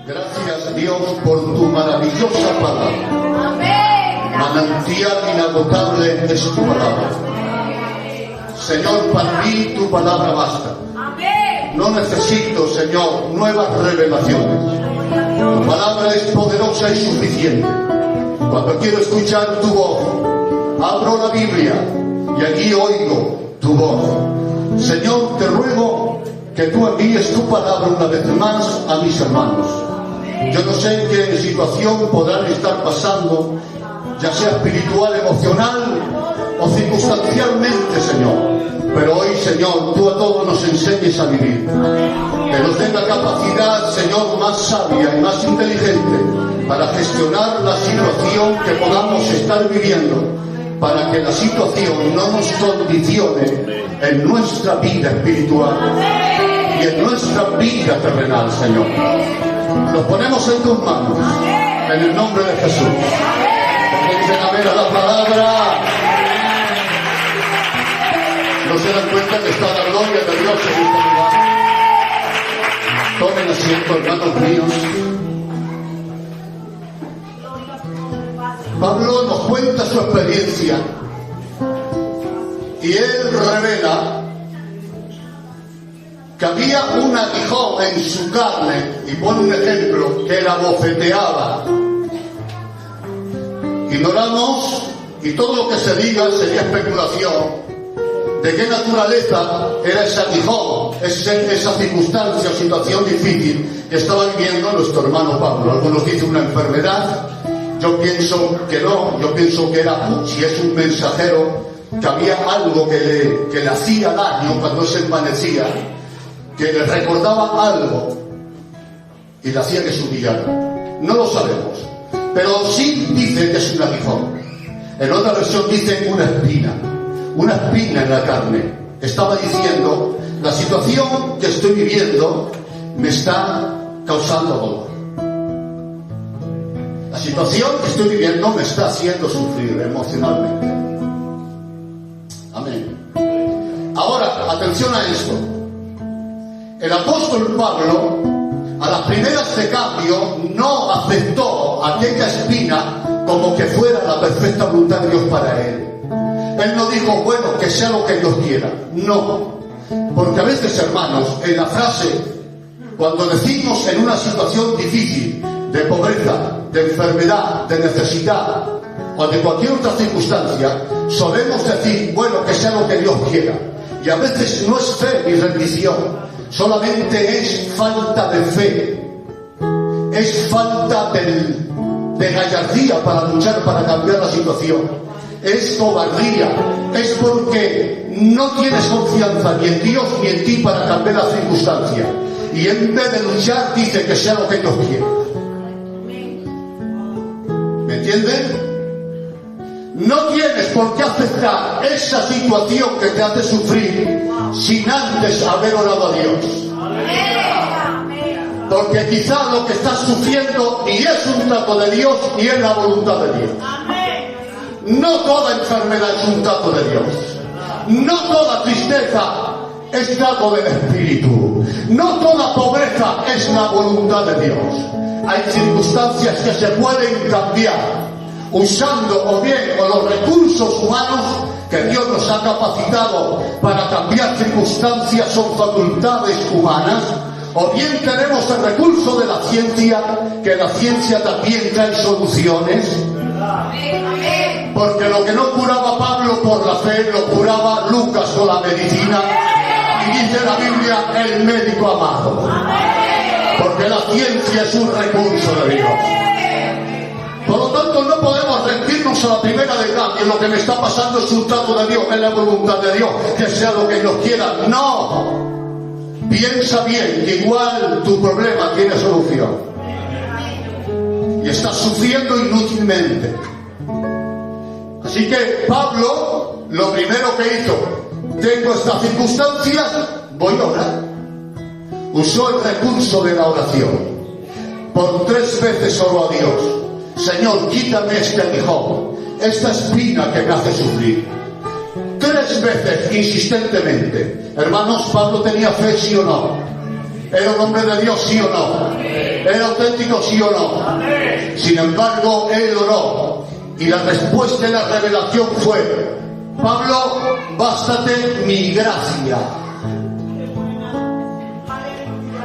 Gracias, Dios, por tu maravillosa palabra. Amén. Manantial inagotable es tu palabra. Señor, para mí tu palabra basta. Amén. No necesito, Señor, nuevas revelaciones. Tu palabra es poderosa y suficiente. Cuando quiero escuchar tu voz, abro la Biblia y allí oigo tu voz. Señor, te ruego que tú envíes tu palabra una vez más a mis hermanos. Yo no sé en qué situación podrán estar pasando, ya sea espiritual, emocional o circunstancialmente, Señor. Pero hoy, Señor, tú a todos nos enseñes a vivir. Que nos den la capacidad, Señor, más sabia y más inteligente para gestionar la situación que podamos estar viviendo, para que la situación no nos condicione en nuestra vida espiritual y en nuestra vida terrenal, Señor. Nos ponemos en tus manos, en el nombre de Jesús. Comiencen a ver a la palabra. No se dan cuenta que está la gloria de Dios en este lugar. Tomen asiento, hermanos míos. Pablo nos cuenta su experiencia y él revela que había un aguijón en su carne, y pone un ejemplo, que la bofeteaba. Ignoramos, y todo lo que se diga sería especulación, de qué naturaleza era ese aguijón, esa circunstancia o situación difícil que estaba viviendo nuestro hermano Pablo. Algunos dicen una enfermedad, yo pienso que no, yo pienso que era, si es un mensajero, que había algo que le hacía daño cuando se envanecía, que le recordaba algo y le hacía que se humillara. No lo sabemos, pero sí dice que es un aguijón. En otra versión dice una espina en la carne. Estaba diciendo, la situación que estoy viviendo me está causando dolor. La situación que estoy viviendo me está haciendo sufrir emocionalmente. Amén. Ahora, atención a esto. El apóstol Pablo, a las primeras de cambio, no aceptó aquella espina como que fuera la perfecta voluntad de Dios para él. Él no dijo, bueno, que sea lo que Dios quiera. No. Porque a veces, hermanos, en la frase, cuando decimos en una situación difícil, de pobreza, de enfermedad, de necesidad o de cualquier otra circunstancia, solemos decir, bueno, que sea lo que Dios quiera. Y a veces no es fe ni rendición, solamente es falta de fe, es falta de gallardía para luchar, para cambiar la situación, es cobardía, es porque no tienes confianza ni en Dios ni en ti para cambiar la circunstancia, y en vez de luchar dice que sea lo que Dios quiera. ¿Me entienden? No tienes por qué aceptar esa situación que te hace sufrir sin antes haber orado a Dios. Porque quizás lo que estás sufriendo ni es un trato de Dios ni es la voluntad de Dios. No toda enfermedad es un trato de Dios. No toda tristeza es trato del Espíritu. No toda pobreza es la voluntad de Dios. Hay circunstancias que se pueden cambiar usando o bien los recursos humanos que Dios nos ha capacitado para cambiar circunstancias, son facultades humanas, o bien tenemos el recurso de la ciencia, que la ciencia también trae soluciones. Porque lo que no curaba Pablo por la fe, lo curaba Lucas con la medicina, y dice la Biblia, el médico amado. Porque la ciencia es un recurso de Dios. Por lo tanto, no podemos rendirnos a la primera de cambio. Lo que me está pasando es un trato de Dios, es la voluntad de Dios, que sea lo que Dios quiera. No. Piensa bien, que igual tu problema tiene solución. Y estás sufriendo inútilmente. Así que Pablo, lo primero que hizo, tengo estas circunstancias, voy a orar. Usó el recurso de la oración. Por 3 veces oró a Dios. Señor, quítame este aguijón, esta espina que me hace sufrir. 3 veces, insistentemente. Hermanos, Pablo tenía fe, sí o no. Era un hombre de Dios, sí o no. ¿Era auténtico, sí o no? Sin embargo, él oró. Y la respuesta de la revelación fue: Pablo, bástate mi gracia.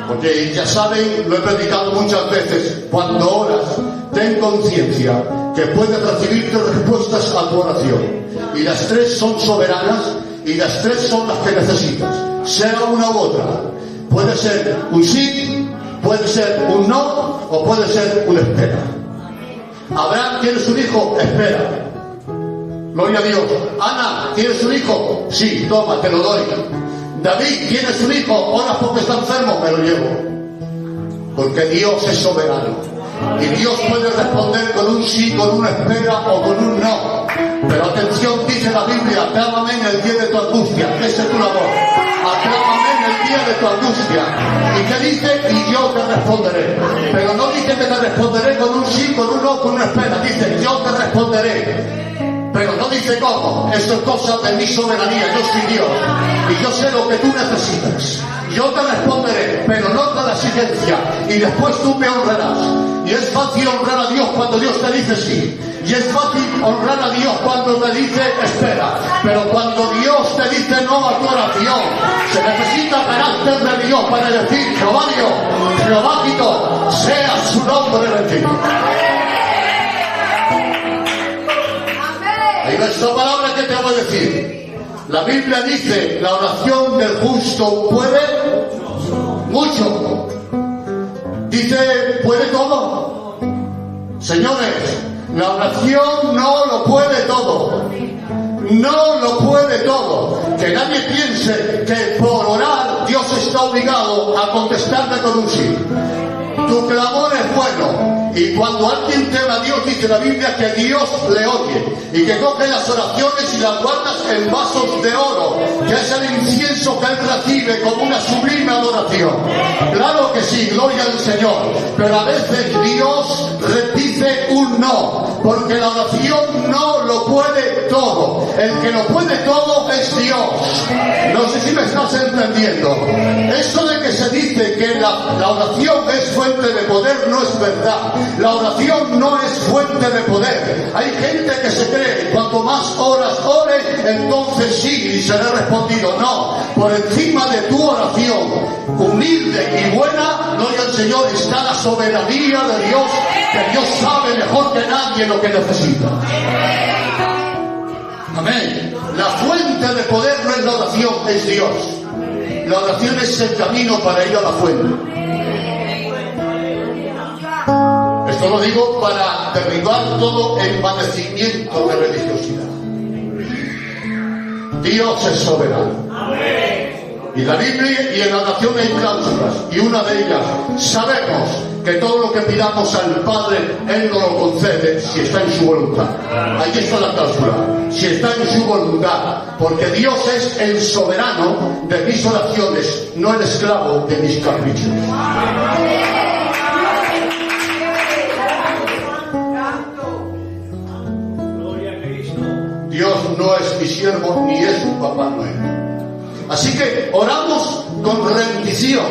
Porque ya saben, lo he predicado muchas veces, cuando oras, ten conciencia que puedes recibir tres respuestas a tu oración. Y las tres son soberanas y las tres son las que necesitas. Sea una u otra. Puede ser un sí, puede ser un no o puede ser un espera. Abraham, ¿tienes un hijo? Espera. Gloria a Dios. Ana, ¿tienes un hijo? Sí, toma, te lo doy. David, ¿tienes un hijo? Ora porque está enfermo, me lo llevo. Porque Dios es soberano. Y Dios puede responder con un sí, con una espera o con un no. Pero atención, dice la Biblia: aclámame en el día de tu angustia. Esa es tu labor. Aclámame en el día de tu angustia. ¿Y qué dice? Y yo te responderé. Pero no dice que te responderé con un sí, con un no, con una espera. Dice: yo te responderé. Pero no dice cómo. Eso es cosa de mi soberanía. Yo soy Dios y yo sé lo que tú necesitas. Yo te responderé, pero no te la exigencia, y después tú me honrarás. Y es fácil honrar a Dios cuando Dios te dice sí, y es fácil honrar a Dios cuando te dice espera. Pero cuando Dios te dice no a tu oración, se necesita carácter de Dios para decir: Jehová Dios, Jehová quitó, sea su nombre bendito. Hay esta palabra que te voy a decir. La Biblia dice: la oración del justo puede mucho. Dice: puede todo. Señores, la oración no lo puede todo. No lo puede todo. Que nadie piense que por orar Dios está obligado a contestarle con un sí. Tu clamor es bueno. Y cuando alguien te ora a Dios, dice la Biblia que Dios le oye y que coge las oraciones y las guardas en vasos de oro, que es el incienso que él recibe como una sublime adoración. Claro que sí, gloria al Señor. Pero a veces Dios dice un no, porque la oración no lo puede todo. El que lo puede todo es Dios. No sé si me estás entendiendo. Eso de que se dice que la oración es fuente de poder no es verdad. La oración no es fuente de poder. Hay gente que se cree que cuanto más horas ores, entonces sí y será respondido. No, por encima de tu oración humilde y buena, gloria al Señor, está la soberanía de Dios, que Dios sabe mejor que nadie lo que necesita. Amén. La fuente de poder no es la oración, es Dios. La oración es el camino para ir a la fuente. Esto lo digo para derribar todo envanecimiento de religiosidad. Dios es soberano. Y la Biblia y en la oración hay cláusulas, y una de ellas: sabemos que todo lo que pidamos al Padre, Él nos lo concede si está en su voluntad. Ahí está la cláusula: si está en su voluntad, porque Dios es el soberano de mis oraciones, no el esclavo de mis caprichos. Dios no es mi siervo ni es un Papá Noel. Así que oramos con rendición,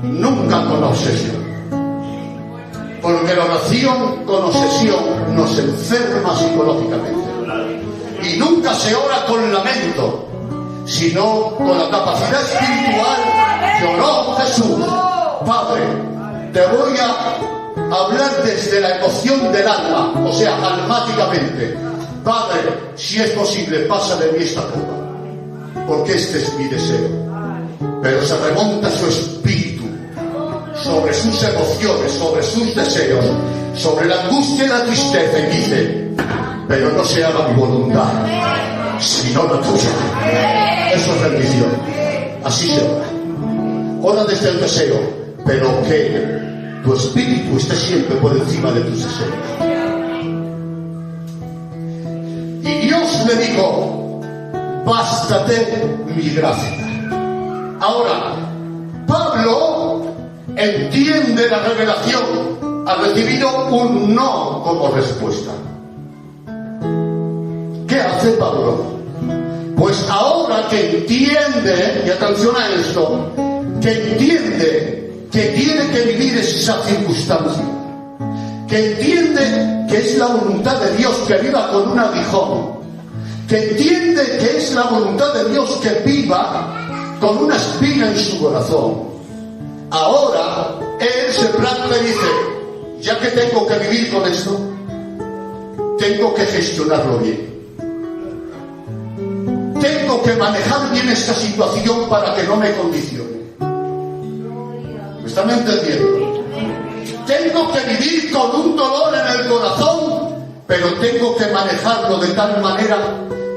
nunca con obsesión. Porque la oración con obsesión nos enferma psicológicamente. Y nunca se ora con lamento, sino con la capacidad espiritual que oró Jesús. Padre, te voy a hablar desde la emoción del alma, o sea, almáticamente. Padre, si es posible, pasa de mí esta copa, porque este es mi deseo. Pero se remonta su espíritu sobre sus emociones, sobre sus deseos, sobre la angustia y la tristeza, y dice: pero no se haga mi voluntad, sino la tuya. Eso es rendición. Así se ora. Ora desde el deseo, pero que tu espíritu esté siempre por encima de tus deseos. Y Dios le dijo: bástate mi gracia. Ahora, Pablo entiende la revelación. Ha recibido un no como respuesta. ¿Qué hace Pablo? Pues ahora que entiende, y atención a esto, que entiende que tiene que vivir esa circunstancia, que entiende que es la voluntad de Dios que viva con un aguijón, que entiende que es la voluntad de Dios que viva con una espina en su corazón. Ahora él se planta y dice: ya que tengo que vivir con esto, tengo que gestionarlo bien. Tengo que manejar bien esta situación para que no me condicione. ¿Me están entendiendo? Tengo que vivir con un dolor en el corazón, pero tengo que manejarlo de tal manera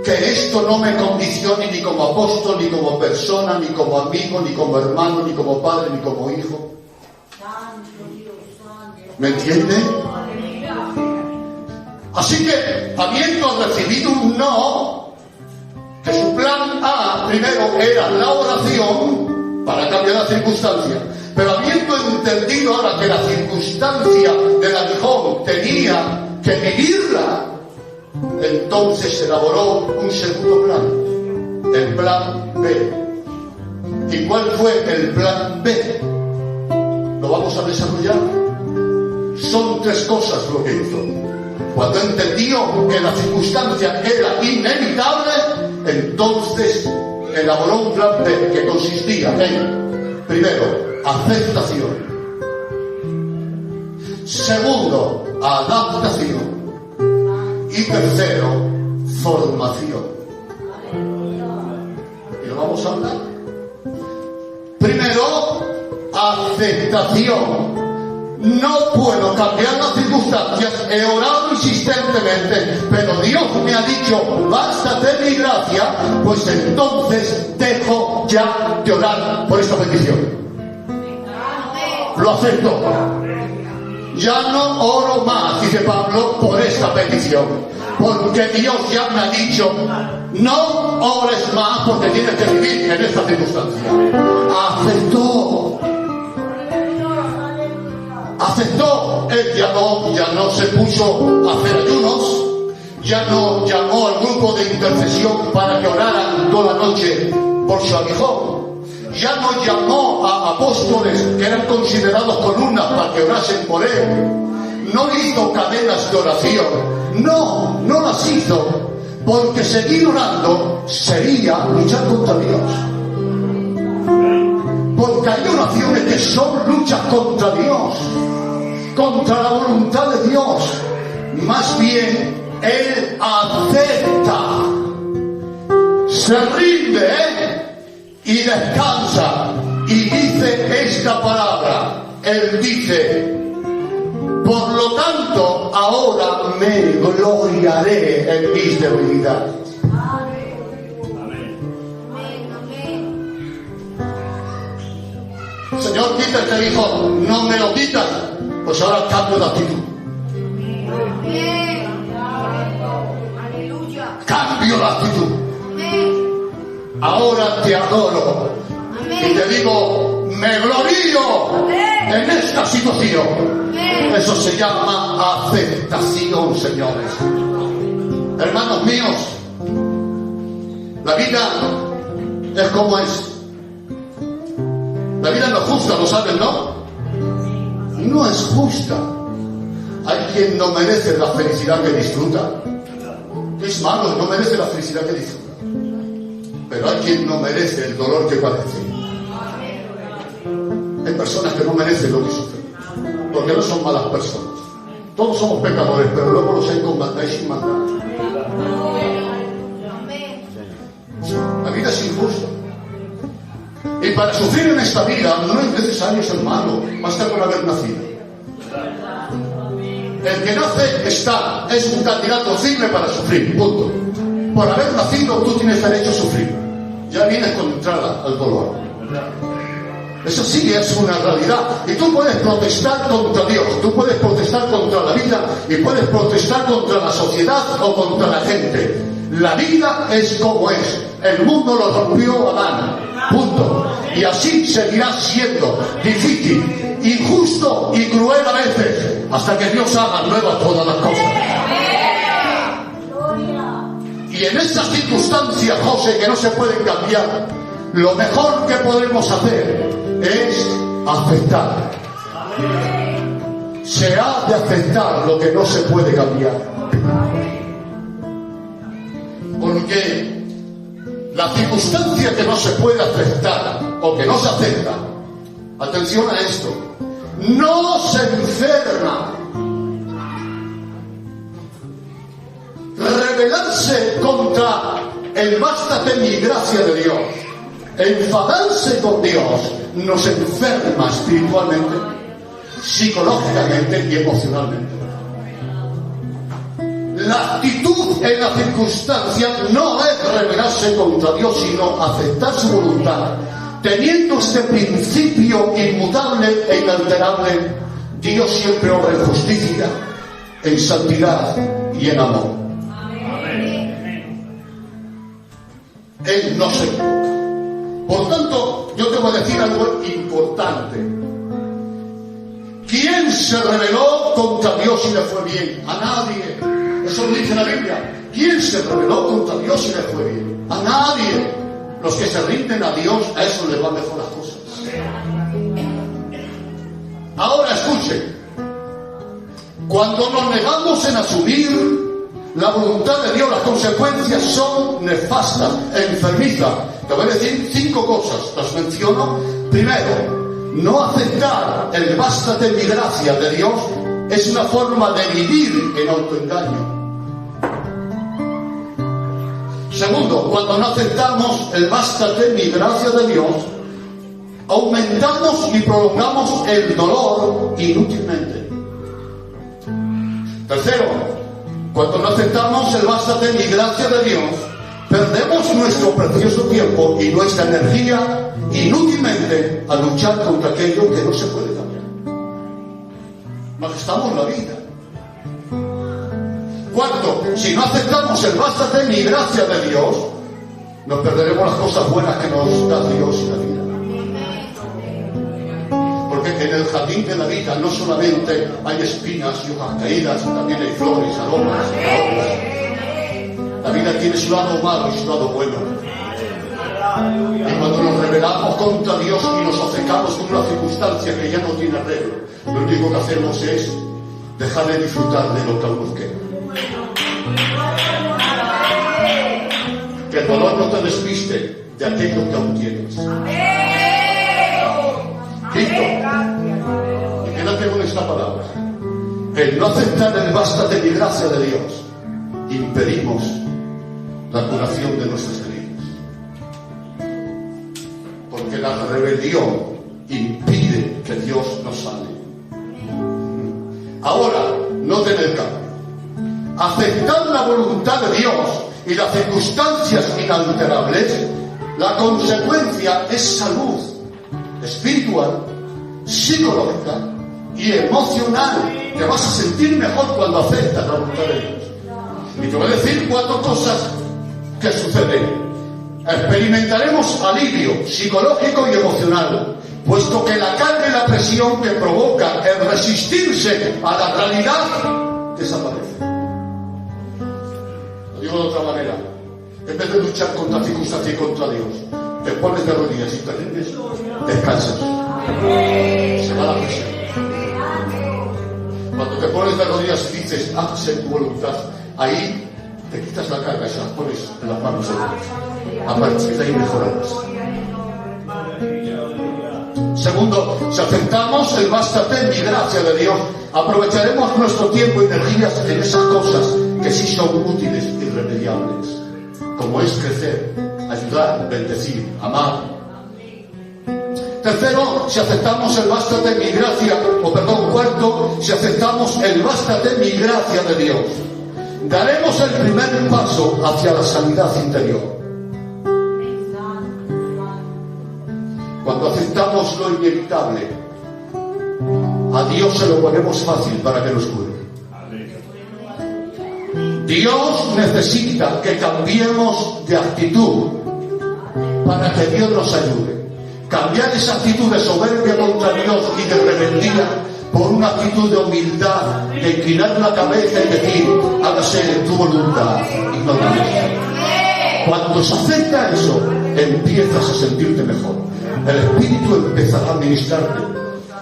que esto no me condicione ni como apóstol, ni como persona, ni como amigo, ni como hermano, ni como padre, ni como hijo. ¿Me entiende? Así que, habiendo recibido un no, que su plan A primero era la oración para cambiar la circunstancia, pero habiendo entendido ahora que la circunstancia del aguijón tenía que vivirla, entonces se elaboró un segundo plan, el plan B. ¿Y cuál fue el plan B? Lo vamos a desarrollar. Son tres cosas lo que hizo. Cuando entendió que la circunstancia era inevitable, entonces elaboró un plan B que consistía en, primero, aceptación; segundo, adaptación; y tercero, formación. Y lo vamos a hablar. Primero, aceptación. No puedo cambiar las circunstancias, he orado insistentemente, pero Dios me ha dicho: bástate mi gracia, pues entonces dejo ya de orar por esta petición. Lo acepto. Ya no oro más, dice Pablo, por esta petición, porque Dios ya me ha dicho: no ores más porque tienes que vivir en esta circunstancia. Aceptó. Él ya no se puso a hacer ayunos, ya no llamó al grupo de intercesión para que oraran toda la noche por su aguijón, ya no llamó a apóstoles que eran considerados columnas para que orasen por él, no hizo cadenas de oración, no las hizo, porque seguir orando sería luchar contra Dios. Porque hay oraciones que son luchas contra Dios, contra la voluntad de Dios. Más bien, Él acepta, se rinde y descansa, y dice esta palabra. Él dice: por lo tanto, ahora me gloriaré en mis debilidades. Señor, quita este hijo. No me lo quitas. Pues ahora cambio de actitud. Cambio la actitud. Ahora te adoro. Y te digo: me glorío en esta situación. Eso se llama aceptación, señores. Hermanos míos, la vida es como es. La vida no es justa, lo saben, ¿no? No es justa. Hay quien no merece la felicidad que disfruta. Es malo, no merece la felicidad que disfruta. Pero hay quien no merece el dolor que padece. Hay personas que no merecen lo que sufren, porque no son malas personas. Todos somos pecadores, pero luego los hay con maldad y sin maldad. La vida es injusta. Y para sufrir en esta vida no es necesario ser malo, basta con haber nacido. El que nace es un candidato firme para sufrir, punto. Por haber nacido tú tienes derecho a sufrir. Ya vienes con entrada al dolor. Eso sí es una realidad. Y tú puedes protestar contra Dios, tú puedes protestar contra la vida, y puedes protestar contra la sociedad o contra la gente. La vida es como es. El mundo lo rompió Adán, punto. Y así seguirá siendo difícil, injusto y cruel a veces, hasta que Dios haga nuevas todas las cosas. Y en estas circunstancias, José, que no se pueden cambiar, lo mejor que podemos hacer es aceptar. Se ha de aceptar lo que no se puede cambiar. Porque la circunstancia que no se puede aceptar o que no se acepta, atención a esto, no se enferma. Rebelarse contra el bástate mi gracia de Dios, enfadarse con Dios, nos enferma espiritualmente, psicológicamente y emocionalmente. La actitud en la circunstancia no es rebelarse contra Dios, sino aceptar su voluntad, teniendo este principio inmutable e inalterable: Dios siempre obra en justicia, en santidad y en amor. Él no se equivoca. Por tanto, yo te voy a decir algo importante. ¿Quién se rebeló contra Dios y le fue bien? A nadie. Eso lo dice la Biblia. ¿Quién se rebeló contra Dios y le fue bien? A nadie. Los que se rinden a Dios, a eso les van mejor las cosas. Ahora escuchen. Cuando nos negamos en asumir la voluntad de Dios, las consecuencias son nefastas, enfermizas. Te voy a decir 5 cosas, las menciono. Primero, no aceptar el bástate mi gracia de Dios es una forma de vivir en autoengaño. Segundo, cuando no aceptamos el bástate mi gracia de Dios, aumentamos y prolongamos el dolor inútilmente. Tercero, cuando no aceptamos el bástate mi gracia de Dios, perdemos nuestro precioso tiempo y nuestra energía inútilmente a luchar contra aquello que no se puede cambiar. Malgastamos la vida. Cuarto, si no aceptamos el bástate mi gracia de Dios, nos perderemos las cosas buenas que nos da Dios y la vida. Porque en el jardín de la vida no solamente hay espinas y hojas caídas, también hay flores, aromas, flores. La vida tiene su lado malo y su lado bueno. Y cuando nos rebelamos contra Dios y nos acercamos con una circunstancia que ya no tiene arreglo, lo único que hacemos es dejar de disfrutar de lo que aún nos queda. Que el dolor no te despiste de aquello que aún tienes. Quinto, y quédate con esta palabra: el no aceptar el bástate mi gracia de Dios, impedimos la curación de nuestras heridas. Porque la rebelión impide que Dios nos sane. Ahora, noten el cambio. Aceptar la voluntad de Dios y las circunstancias inalterables, la consecuencia es salud espiritual, psicológica y emocional. Te vas a sentir mejor cuando aceptas la voluntad de Dios. Y te voy a decir 4 cosas que suceden. Experimentaremos alivio psicológico y emocional, puesto que la carga y la presión que provoca el resistirse a la realidad desaparece. Lo digo de otra manera: en vez de luchar contra la circunstancia y contra Dios, te pones de rodillas y te rindes, descansas. Se va la presión. Cuando te pones de rodillas y dices hágase tu voluntad, ahí te quitas la carga y se las pones en las manos de Dios. A partir de ahí mejorarás. Segundo, si aceptamos el bástate mi gracia de Dios, aprovecharemos nuestro tiempo y energías en esas cosas que sí son útiles y irremediables, como es crecer, ayudar, bendecir, amar. Tercero, si aceptamos el bástate mi gracia, cuarto, si aceptamos el bástate mi gracia de Dios, daremos el primer paso hacia la sanidad interior. Cuando aceptamos lo inevitable, a Dios se lo ponemos fácil para que nos cure. Dios necesita que cambiemos de actitud para que Dios nos ayude. Cambiar esa actitud de soberbia contra Dios y de rebeldía por una actitud de humildad, de inclinar la cabeza y decir hágase tu voluntad y no la mía. Cuando se acepta eso, empiezas a sentirte mejor. El Espíritu empezará a ministrarte.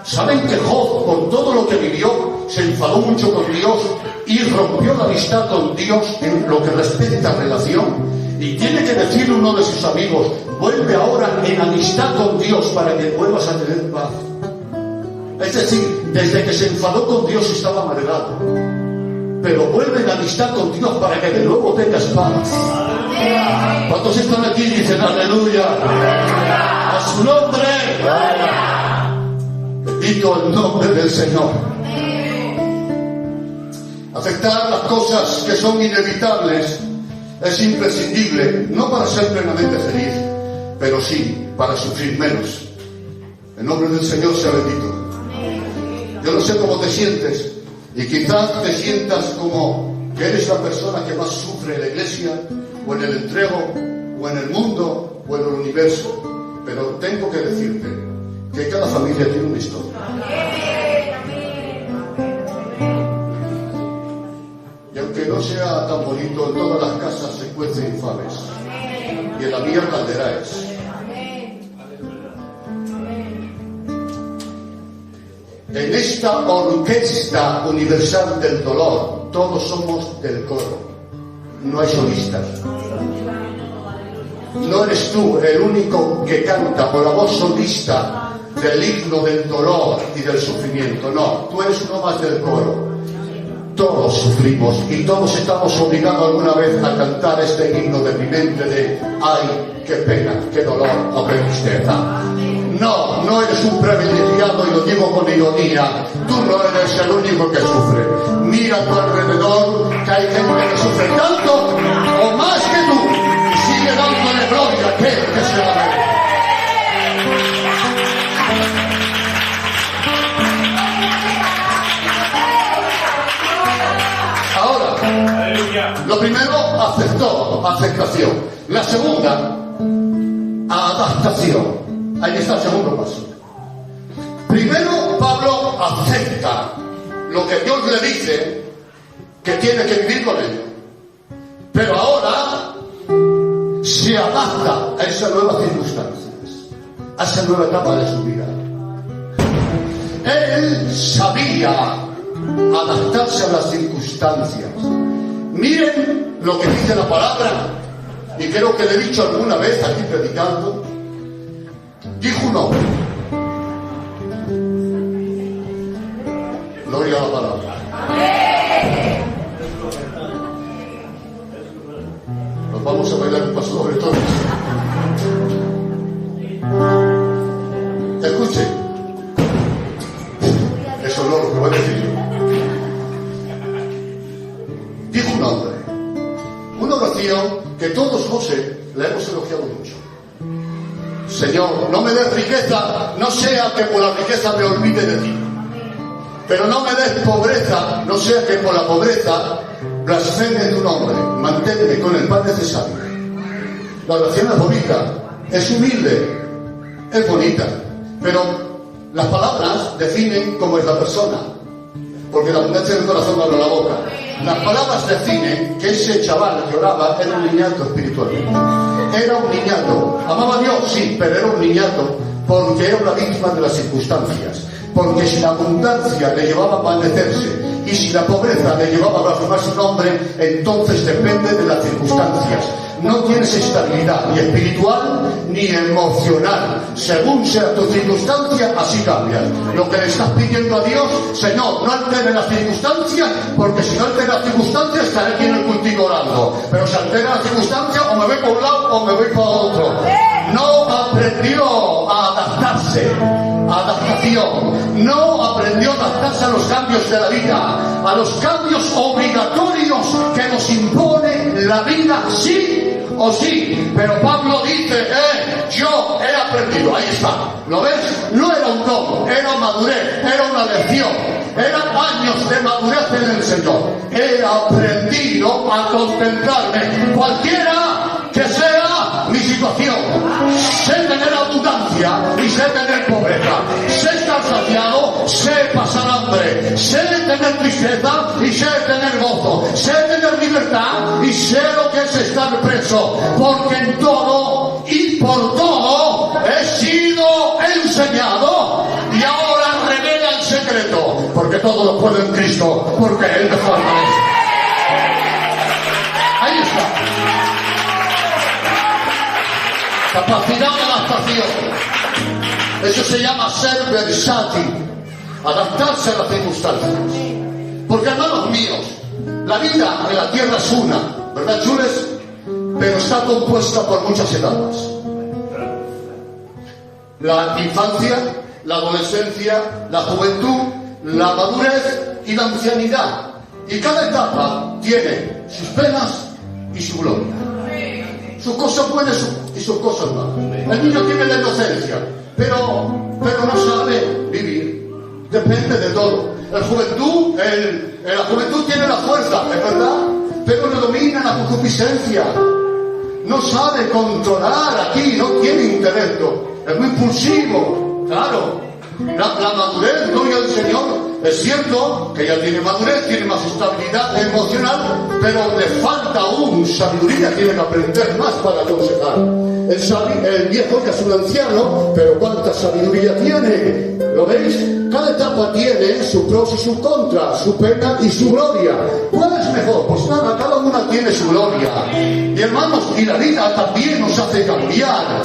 ¿Saben que Job, con todo lo que vivió, se enfadó mucho con Dios y rompió la amistad con Dios en lo que respecta a relación? Y tiene que decirle uno de sus amigos: vuelve ahora en amistad con Dios para que vuelvas a tener paz. Es decir, desde que se enfadó con Dios estaba amargado, pero vuelve en amistad con Dios para que de nuevo tengas paz. ¿Cuántos están aquí y dicen aleluya? A su nombre. Bendito el nombre del Señor. Aceptar las cosas que son inevitables es imprescindible, no para ser plenamente feliz, pero sí para sufrir menos. El nombre del Señor sea bendito. Yo no sé cómo te sientes, y quizás te sientas como que eres la persona que más sufre en la iglesia, o en el entrego, o en el mundo, o en el universo. Pero tengo que decirte que cada familia tiene una historia. Y aunque no sea tan bonito, en todas las casas se cuecen infames, y en la mía calderáis. En esta orquesta universal del dolor, todos somos del coro, no hay solistas. No eres tú el único que canta por la voz solista del himno del dolor y del sufrimiento, no, tú eres uno más del coro. Todos sufrimos y todos estamos obligados alguna vez a cantar este himno deprimente de ay, qué pena, qué dolor, o qué tristeza. No, no eres un privilegiado, y lo digo con ironía. Tú no eres el único que sufre. Mira a tu alrededor, que hay gente que sufre tanto o más que tú, y sigue dándole gloria a aquel que se la merece. Ahora, lo primero, aceptación. La segunda, adaptación. Ahí está el segundo paso. Primero, Pablo acepta lo que Dios le dice, que tiene que vivir con ello. Pero ahora se adapta a esas nuevas circunstancias, a esa nueva etapa de su vida. Él sabía adaptarse a las circunstancias. Miren lo que dice la palabra, y creo que le he dicho alguna vez aquí predicando. Dijo un hombre, gloria a la palabra. Nos vamos a bailar un paso doble todos. Escuchen, eso no es lo que voy a decir yo. Dijo un hombre, una oración que todos, José, la hemos elogiado mucho. Señor, no me des riqueza, no sea que por la riqueza me olvide de ti. Pero no me des pobreza, no sea que por la pobreza blasfeme tu nombre. Manténme con el pan necesario. La oración es bonita, es humilde, es bonita, pero las palabras definen cómo es la persona, porque la abundancia del corazón habla la boca. Las palabras definen que ese chaval que oraba era un niñato espiritualmente. Era un niñato. ¿Amaba a Dios? Sí, pero era un niñato porque era una víctima de las circunstancias. Porque si la abundancia le llevaba a padecerse y si la pobreza le llevaba a blasfemar su nombre, entonces depende de las circunstancias. No tienes estabilidad ni espiritual ni emocional. Según sea tu circunstancia, así cambias. Lo que le estás pidiendo a Dios, Señor, no altere las circunstancias, porque si no altera las circunstancias, estaré aquí en el cultivo orando. Pero si altera las circunstancias, o me voy para un lado o me voy para otro. No aprendió a adaptarse. Adaptación. No aprendió a adaptarse a los cambios de la vida, a los cambios obligatorios que nos impone la vida, sí o sí. Pero Pablo dice, yo he aprendido. Ahí está, ¿lo ves? No era un don, era madurez, era una lección, eran años de madurez en el Señor. He aprendido a contemplarme, cualquiera que sea mi situación. Sé tener abundancia y sé tener pobreza. Sé estar saciado, sé pasar hambre. Sé tener tristeza y sé tener gozo. Sé tener libertad y sé lo que es estar preso. universo, porque en todo y por todo he sido enseñado y ahora revela el secreto, porque todo lo puedo en Cristo, porque Él me fortalece. Ahí está. Capacidad de adaptación. Eso se llama ser versátil, adaptarse a las circunstancias. Porque, hermanos míos, la vida en la tierra es una, ¿verdad, chules? Pero está compuesta por muchas etapas. La infancia, la adolescencia, la juventud, la madurez y la ancianidad. Y cada etapa tiene sus penas y su gloria. Sus cosas buenas y sus cosas malas. El niño tiene la inocencia, pero no sabe vivir. Depende de todo. La juventud tiene la fuerza, es verdad, pero le domina la concupiscencia. No sabe controlar aquí, no tiene intelecto. Es muy impulsivo, claro. La madurez, gloria al Señor. Es cierto que ya tiene madurez, tiene más estabilidad emocional, pero le falta aún sabiduría, tiene que aprender más para aconsejar. El viejo ya es un anciano, pero ¿cuánta sabiduría tiene? ¿Lo veis? Cada etapa tiene sus pros y sus contras, su pena y su gloria. ¿Cuál es mejor? Pues nada, cada una tiene su gloria. Y hermanos, y la vida también nos hace cambiar.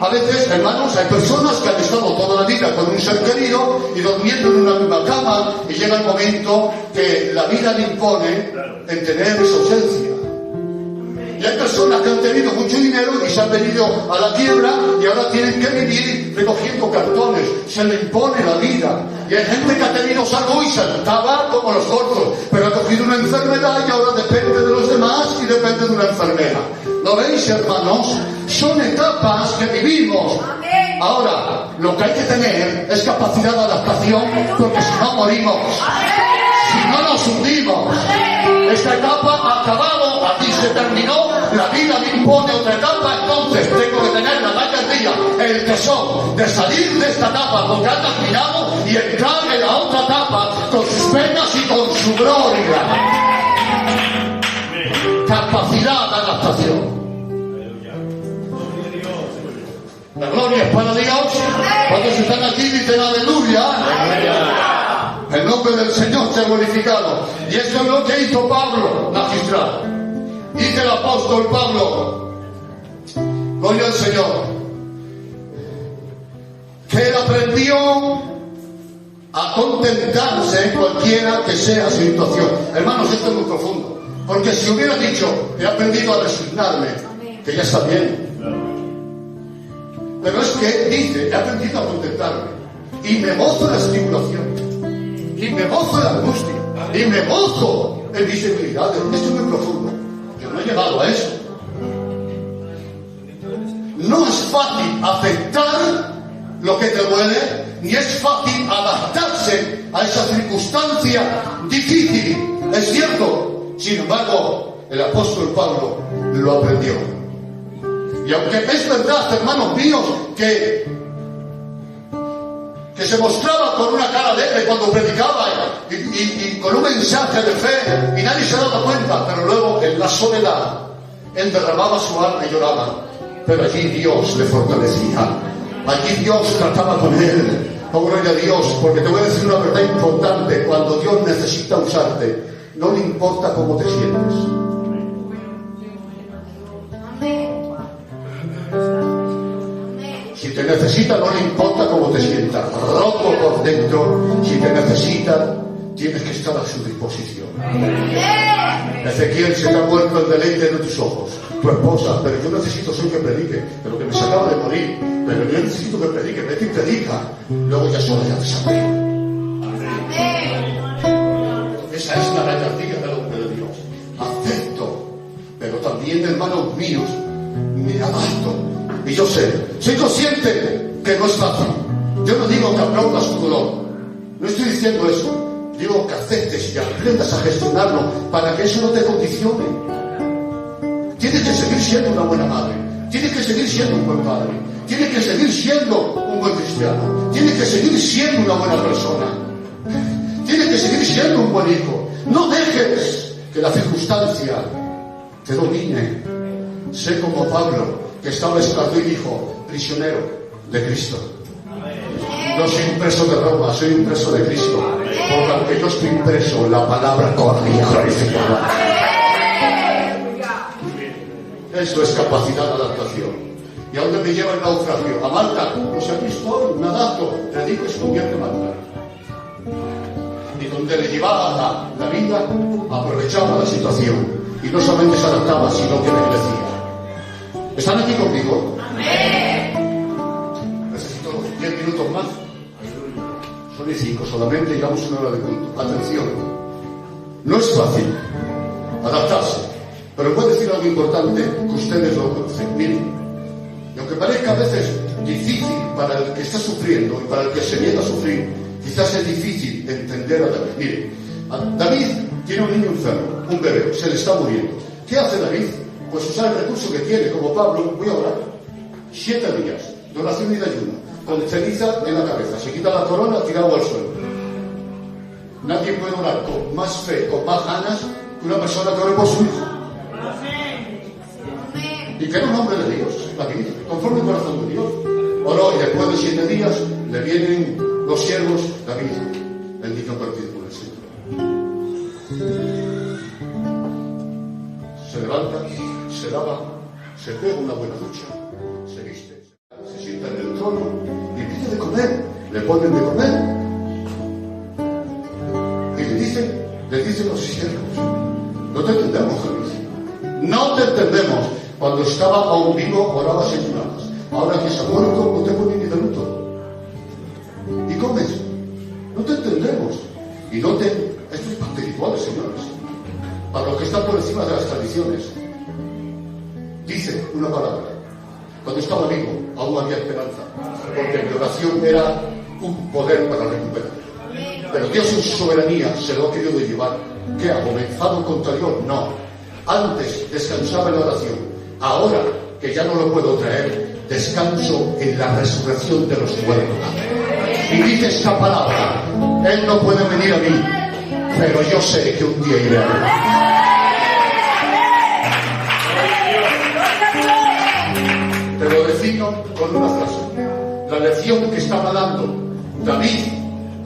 A veces, hermanos, hay personas que han estado toda la vida con un ser querido y durmiendo en una misma cama, y llega el momento que la vida le impone en tener esa ausencia. Y hay personas que han tenido mucho dinero y se han venido a la quiebra y ahora tienen que vivir recogiendo cartones. Se le impone la vida. Y hay gente que ha tenido salud y se estaba como los gordos, pero ha cogido una enfermedad y ahora depende de los demás y depende de una enfermera. ¿Lo veis, hermanos? Son etapas que vivimos. Ahora, lo que hay que tener es capacidad de adaptación, porque si no morimos, si no nos hundimos. Esta etapa ha acabado, aquí se terminó, la vida me impone otra etapa, entonces tengo que tener la gallardía, el tesón de salir de esta etapa porque ha terminado y entrar en la otra etapa con sus penas y con su gloria. Capacidad de adaptación. La gloria es para Dios. Cuando se están aquí dicen aleluya. El nombre del Señor sea glorificado. Y esto es lo que hizo Pablo, magistrado. Dice el apóstol Pablo, gloria al Señor, que él aprendió a contentarse en cualquiera que sea su situación. Hermanos, esto es muy profundo. Porque si hubiera dicho, he aprendido a resignarme, que ya está bien. Pero es que dice, he aprendido a contentarme. Y me gozo en la tribulación. Y me gozo en la angustia. Y me gozo en mis debilidades. Esto es muy profundo. Yo no he llegado a eso. No es fácil aceptar lo que te duele, ni es fácil adaptarse a esa circunstancia difícil. Es cierto. Sin embargo, el apóstol Pablo lo aprendió. Y aunque es verdad, hermanos míos, que se mostraba con una cara alegre cuando predicaba y con un mensaje de fe y nadie se daba cuenta, pero luego en la soledad él derramaba su alma y lloraba, pero allí Dios le fortalecía, allí Dios trataba con él. Oh, gloria a Dios, porque te voy a decir una verdad importante: cuando Dios necesita usarte, no le importa cómo te sientes. Si te necesita, no le importa cómo te sientas, roto por dentro. Si te necesita, tienes que estar a su disposición. Ezequiel, se te ha muerto el deleite de tus ojos, tu esposa, pero yo necesito soy que predique, pero que me se acaba de morir, pero yo necesito que predique, vete y predica. Luego ya solo ya te sabe. Esa es la gallardía del hombre de Dios. Acepto, pero también, hermanos míos, me adapto. Y yo soy consciente que no es fácil. Yo no digo que aplaudas tu dolor, no estoy diciendo eso. Digo que aceptes y aprendas a gestionarlo para que eso no te condicione. Tienes que seguir siendo una buena madre, tienes que seguir siendo un buen padre, tienes que seguir siendo un buen cristiano, tienes que seguir siendo una buena persona, tienes que seguir siendo un buen hijo. No dejes que la circunstancia te domine. Sé como Pablo, que estaba esclavo y dijo, prisionero de Cristo. No soy un preso de Roma, soy un preso de Cristo. Porque aunque yo estoy preso, la palabra corre y glorifica. Esto es capacidad de adaptación. ¿Y a dónde me lleva el naufragio? A Malta. Pues aquí estoy, me adapto. Predico y se convierte en Malta. Y donde le llevaba la vida, aprovechaba la situación. Y no solamente se adaptaba, sino que le crecía. ¿Están aquí conmigo? Necesito 10 minutos más. Son 5 solamente, llegamos a 1 hora de culto. Atención. No es fácil adaptarse, pero puedo decir algo importante que ustedes lo conocen. Miren, y aunque parezca a veces difícil para el que está sufriendo y para el que se niega a sufrir, quizás es difícil entender a David. Miren, David tiene un niño enfermo, un bebé, se le está muriendo. ¿Qué hace David? Pues usar el recurso que tiene, como Pablo, voy a orar. 7 días de oración y de ayuno, con ceniza en la cabeza, se quita la corona, tirado al suelo. Nadie puede orar con más fe, con más ganas, que una persona que ore por su hijo. Y que era un hombre de Dios, David, conforme el corazón de Dios. Oró y después de 7 días le vienen los siervos, David, el niño partido por el Señor. Se levanta, se lava, se pega una buena ducha, se viste, se sienta en el trono y pide de comer, le ponen de comer. Y le dicen los siervos, no te entendemos, David, no te entendemos. Cuando estaba aún vivo, orabas en ayunadas. Ahora que se ha muerto, no te pones ni de luto. Y comes. No te entendemos. Y no te... Esto es espiritual, señores. Para los que están por encima de las tradiciones. Dice una palabra. Cuando estaba vivo, aún había esperanza. Porque mi oración era un poder para recuperar. Pero Dios en su soberanía se lo ha querido llevar. ¿Qué hago? ¿Me enfado contra Dios? No. Antes descansaba en la oración. Ahora que ya no lo puedo traer, descanso en la resurrección de los muertos. Y dice esta palabra, Él no puede venir a mí, pero yo sé que un día iré a Él. Te lo defino con una frase. La lección que estaba dando David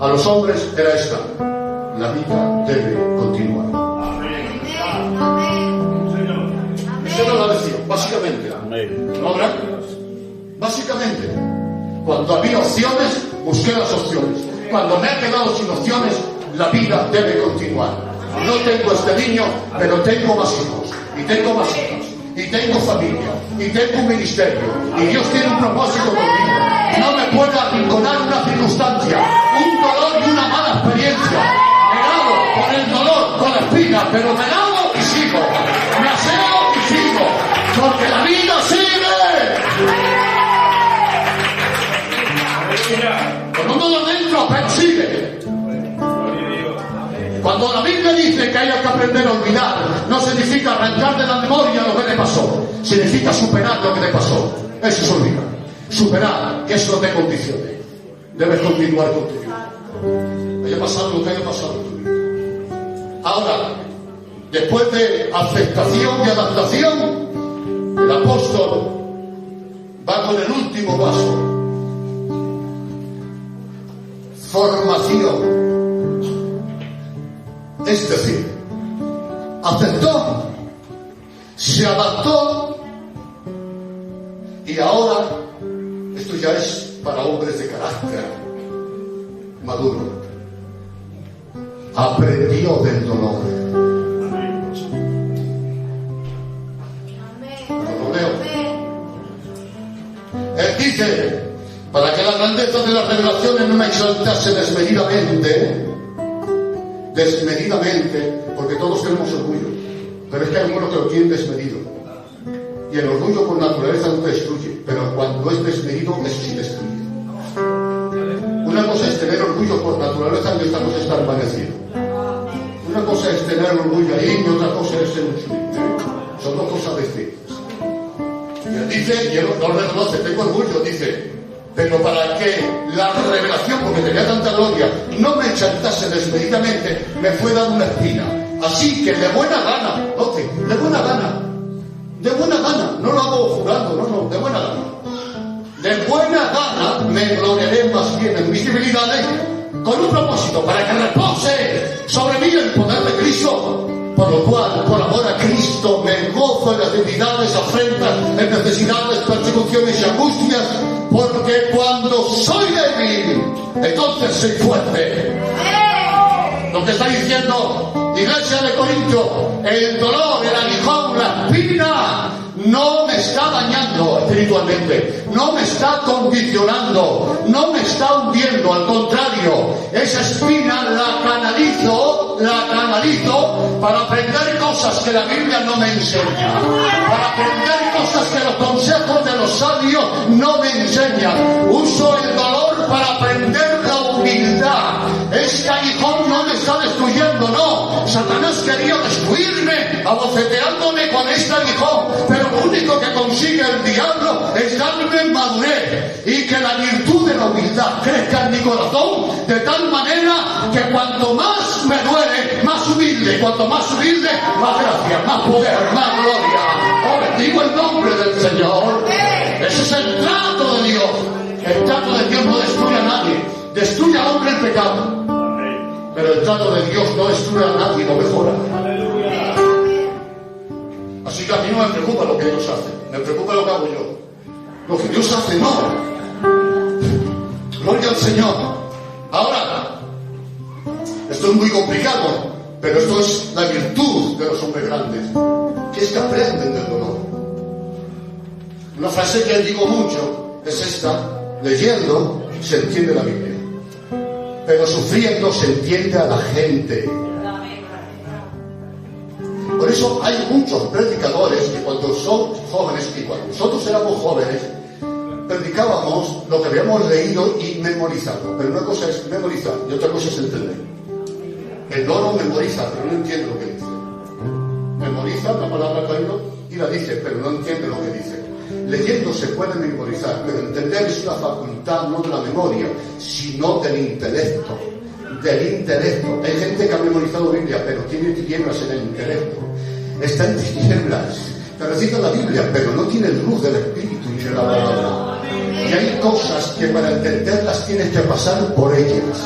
a los hombres era esta: la vida debe continuar. Esa era la lección, básicamente. ¿No, verdad? Básicamente, cuando había opciones, busqué las opciones. Cuando me he quedado sin opciones, la vida debe continuar. No tengo este niño, pero tengo más hijos, y tengo más hijas, y tengo familia, y tengo un ministerio, y Dios tiene un propósito conmigo. No me puede arrinconar una circunstancia, un dolor y una mala experiencia. Me hago con el dolor, con la espina, pero me hago y sigo. Me aseo y sigo, porque la vida sigue. Con un dolor dentro, pero sigue. Cuando la Biblia dice que hay que aprender a olvidar, no significa arrancar de la memoria lo que te pasó, significa superar lo que te pasó. Eso es olvidar. Superar, que eso no te condicione. Debes continuar con tu vida. Haya pasado lo que haya pasado en tu vida. Ahora, después de aceptación y adaptación, el apóstol va con el último paso. Formación. Es decir, aceptó, se adaptó y ahora esto ya es para hombres de carácter maduro. Aprendió del dolor. Lo leo. Él dice, para que la grandeza de las revelaciones no me exaltase desmedidamente, porque todos tenemos orgullo, pero es que hay algunos que lo tienen desmedido, y el orgullo por naturaleza no te destruye, pero cuando es desmedido, eso sí destruye. Una cosa es tener orgullo por naturaleza y otra cosa es estar envanecido. Una cosa es tener orgullo ahí y otra cosa es ser un suyo. Son dos cosas distintas. Y él dice, y él no reconoce, tengo orgullo, dice, pero para que la revelación, porque tenía tanta gloria, no me exaltase desmedidamente, me fue dando una espina. Así que de buena gana, de buena gana, con un propósito, para que repose sobre mí el poder de Cristo. Por lo cual, por amor a Cristo, me gozo en las debilidades, afrentas, en necesidades, persecuciones y angustias, porque cuando soy débil, entonces soy fuerte. Lo que está diciendo Iglesia de Corinto, el dolor, el aguijón, la espina, no me está dañando espiritualmente, no me está condicionando, no me está hundiendo, al contrario, esa espina la canalizo para aprender cosas que la Biblia no me enseña, para aprender cosas que los consejos de los sabios no me enseñan. Uso el dolor para aprender la humildad. Este aguijón no me está destruyendo, no. Satanás quería destruirme, abofeteándome con este aguijón, pero lo único que consigue el diablo es darme madurez y que la virtud de la humildad crezca en mi corazón, de tal manera que cuanto más me duele, más humilde, cuanto más humilde, más gracia, más poder, más gloria. Oh, bendigo el nombre del Señor. Ese es el trato de Dios. El trato de Dios no destruye a nadie, destruye al hombre el pecado, pero el trato de Dios no destruye a nadie, lo mejora. Así que a mí no me preocupa lo que Dios hace, me preocupa lo que hago yo. Lo que Dios hace, no. Gloria al Señor. Ahora, esto es muy complicado, pero esto es la virtud de los hombres grandes, que es que aprenden del dolor. Una frase que digo mucho es esta: leyendo se entiende la Biblia, pero sufriendo se entiende a la gente. Por eso hay muchos predicadores que cuando son jóvenes, y cuando nosotros éramos jóvenes, predicábamos lo que habíamos leído y memorizado. Pero una cosa es memorizar y otra cosa es entender. El loro memoriza, pero no entiende lo que dice. Memoriza la palabra caído y la dice, pero no entiende lo que dice. Leyendo se puede memorizar, pero entender es una facultad no de la memoria, sino del intelecto. Del intelecto. Hay gente que ha memorizado Biblia, pero tiene tinieblas en el intelecto. Está en tinieblas, te recita la Biblia, pero no tiene luz del Espíritu y de la palabra. Y hay cosas que para entenderlas tienes que pasar por ellas.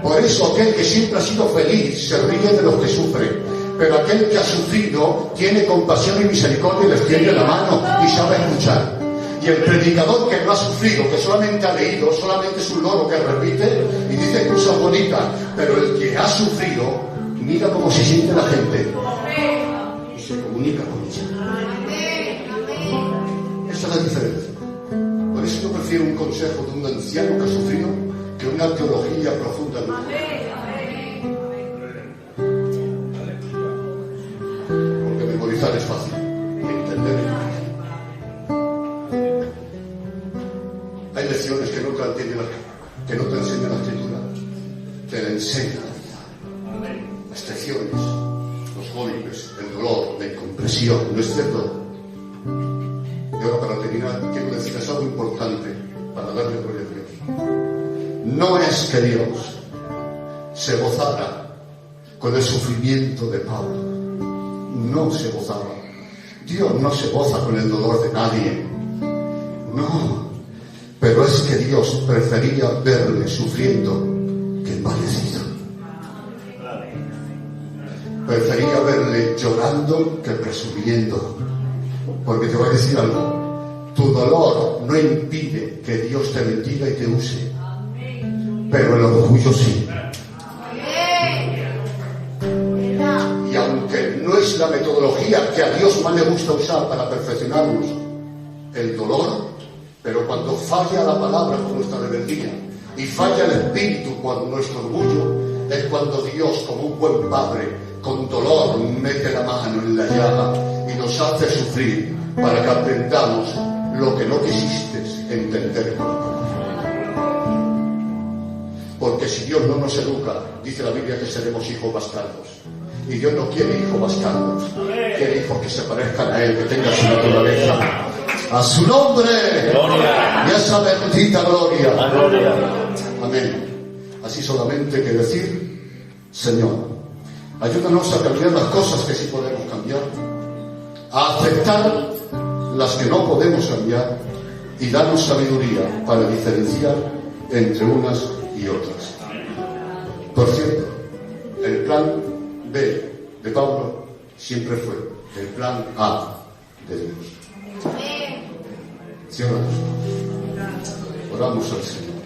Por eso aquel que siempre ha sido feliz se ríe de los que sufren, pero aquel que ha sufrido tiene compasión y misericordia y les tiende la mano y sabe escuchar. Y el predicador que no ha sufrido, que solamente ha leído, solamente es un loro que repite y dice cosas bonitas, pero el que ha sufrido mira cómo se siente la gente y se comunica con ella. Esa es la diferencia. Por eso yo prefiero un consejo de un anciano que ha sufrido que una teología profunda. Porque memorizar es fácil, entender es difícil. Hay lecciones que no te enseña la Escritura, te la enseña la vida. Las traiciones, los golpes, el dolor, la incompresión, ¿no es cierto? Y ahora, para terminar, quiero decirles algo importante para darle gloria a Dios. No es que Dios se gozara con el sufrimiento de Pablo. No se gozaba. Dios no se goza con el dolor de nadie. No. Pero es que Dios prefería verle sufriendo que padecido. Prefería verle llorando que presumiendo. Porque te voy a decir algo. Tu dolor no impide que Dios te bendiga y te use. Pero el orgullo sí. Y aunque no es la metodología que a Dios más le gusta usar para perfeccionarnos, el dolor, pero cuando falla la palabra con nuestra rebeldía y falla el espíritu con nuestro orgullo, es cuando Dios, como un buen padre, con dolor mete la mano en la llaga y nos hace sufrir para que aprendamos lo que no quisiste entender con la palabra. Porque si Dios no nos educa, dice la Biblia que seremos hijos bastardos. Y Dios no quiere hijos bastardos, quiere hijos que se parezcan a Él, que tengan su naturaleza. A su nombre, gloria. Y a esa bendita gloria. Amén. Así solamente que decir: Señor, ayúdanos a cambiar las cosas que sí podemos cambiar, a aceptar las que no podemos cambiar y darnos sabiduría para diferenciar entre unas y otras. Por cierto, el plan B de Pablo siempre fue el plan A de Dios. Cierra los ojos. Oramos al Señor.